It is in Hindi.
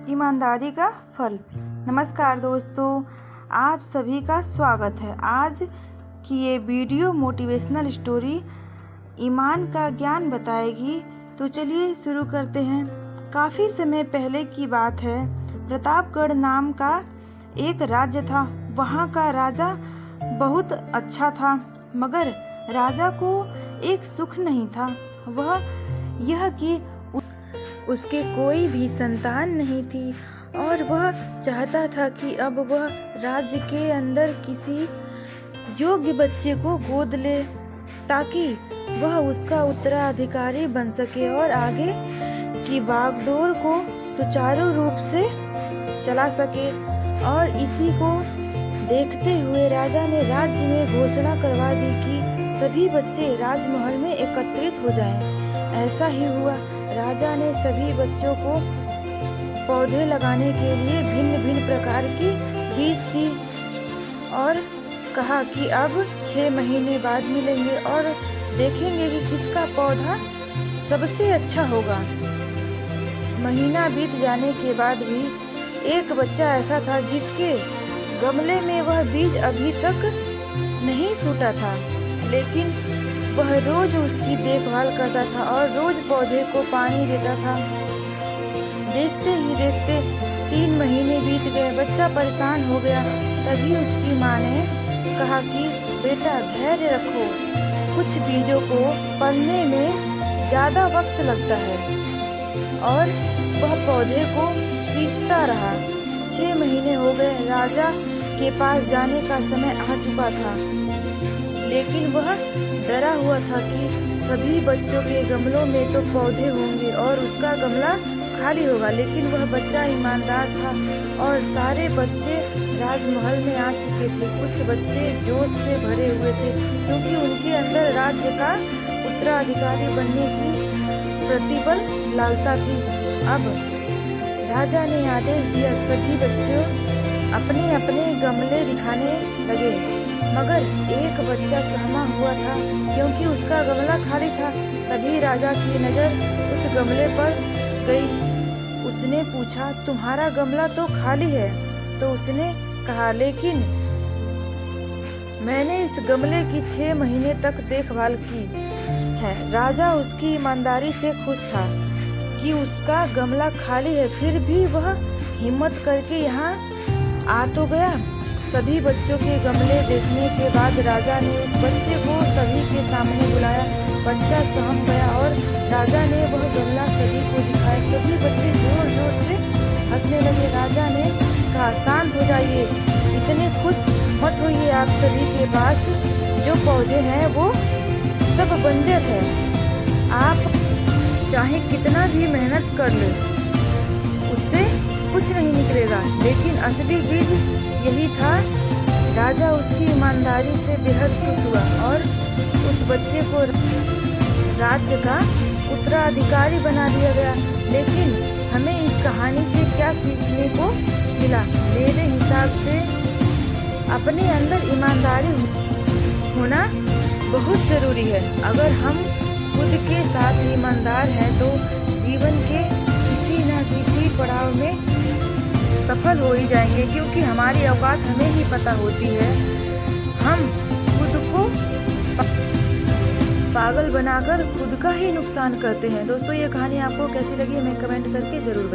ईमानदारी का फल। नमस्कार दोस्तों, आप सभी का स्वागत है। आज की ये वीडियो मोटिवेशनल स्टोरी ईमान का ज्ञान बताएगी। तो चलिए शुरू करते हैं। काफ़ी समय पहले की बात है। प्रतापगढ़ नाम का एक राज्य था। वहाँ का राजा बहुत अच्छा था, मगर राजा को एक सुख नहीं था। वह यह कि उसके कोई भी संतान नहीं थी और वह चाहता था कि अब वह राज्य के अंदर किसी योग्य बच्चे को गोद ले, ताकि वह उसका उत्तराधिकारी बन सके और आगे की बागडोर को सुचारू रूप से चला सके। और इसी को देखते हुए राजा ने राज्य में घोषणा करवा दी कि सभी बच्चे राजमहल में एकत्रित हो जाएं। ऐसा ही हुआ। राजा ने सभी बच्चों को पौधे लगाने के लिए भिन्न भिन्न प्रकार की बीज दी और कहा कि अब 6 महीने बाद मिलेंगे और देखेंगे कि किसका पौधा सबसे अच्छा होगा। महीना बीत जाने के बाद भी एक बच्चा ऐसा था जिसके गमले में वह बीज अभी तक नहीं फूटा था, लेकिन वह रोज उसकी देखभाल करता था और रोज पौधे को पानी देता था। देखते ही देखते 3 महीने बीत गए। बच्चा परेशान हो गया। तभी उसकी माँ ने कहा कि बेटा धैर्य रखो, कुछ बीजों को पलने में ज़्यादा वक्त लगता है। और वह पौधे को सींचता रहा। 6 महीने हो गए। राजा के पास जाने का समय आ चुका था, लेकिन वह डरा हुआ था कि सभी बच्चों के गमलों में तो पौधे होंगे और उसका गमला खाली होगा। लेकिन वह बच्चा ईमानदार था और सारे बच्चे राजमहल में आ चुके थे। कुछ बच्चे जोश से भरे हुए थे, क्योंकि उनके अंदर राज्य का उत्तराधिकारी बनने की प्रतिबल लालसा थी। अब राजा ने आदेश दिया, सभी बच्चों अपने अपने गमले दिखाने लगे, मगर एक बच्चा सहमा हुआ था क्योंकि उसका गमला खाली था। तभी राजा की नज़र उस गमले पर गई। उसने पूछा, तुम्हारा गमला तो खाली है। तो उसने कहा, लेकिन मैंने इस गमले की 6 महीने तक देखभाल की है। राजा उसकी ईमानदारी से खुश था कि उसका गमला खाली है, फिर भी वह हिम्मत करके यहाँ आ तो गया। सभी बच्चों के गमले देखने के बाद राजा ने उस बच्चे को सभी के सामने बुलाया। बच्चा सहम गया और राजा ने वह गमला सभी को दिखाया। सभी बच्चे जोर जोर से हंसने लगे। राजा ने कहा, शांत हो जाइए, इतने खुश मत होइए। आप सभी के पास जो पौधे हैं वो सब बंजर है। आप चाहे कितना भी मेहनत कर ले, उससे कुछ नहीं निकलेगा। लेकिन असली बीज यही था। राजा उसकी ईमानदारी से बेहद खुश हुआ और उस बच्चे को राज्य का उत्तराधिकारी बना दिया गया। लेकिन हमें इस कहानी से क्या सीखने को मिला? मेरे हिसाब से अपने अंदर ईमानदारी होना बहुत ज़रूरी है। अगर हम खुद के साथ ईमानदार हैं तो जीवन के किसी न किसी पड़ाव में सफल हो ही जाएंगे, क्योंकि हमारी औकात हमें ही पता होती है। हम खुद को पागल बनाकर खुद का ही नुकसान करते हैं। दोस्तों, ये कहानी आपको कैसी लगी हमें कमेंट करके ज़रूर बताएं।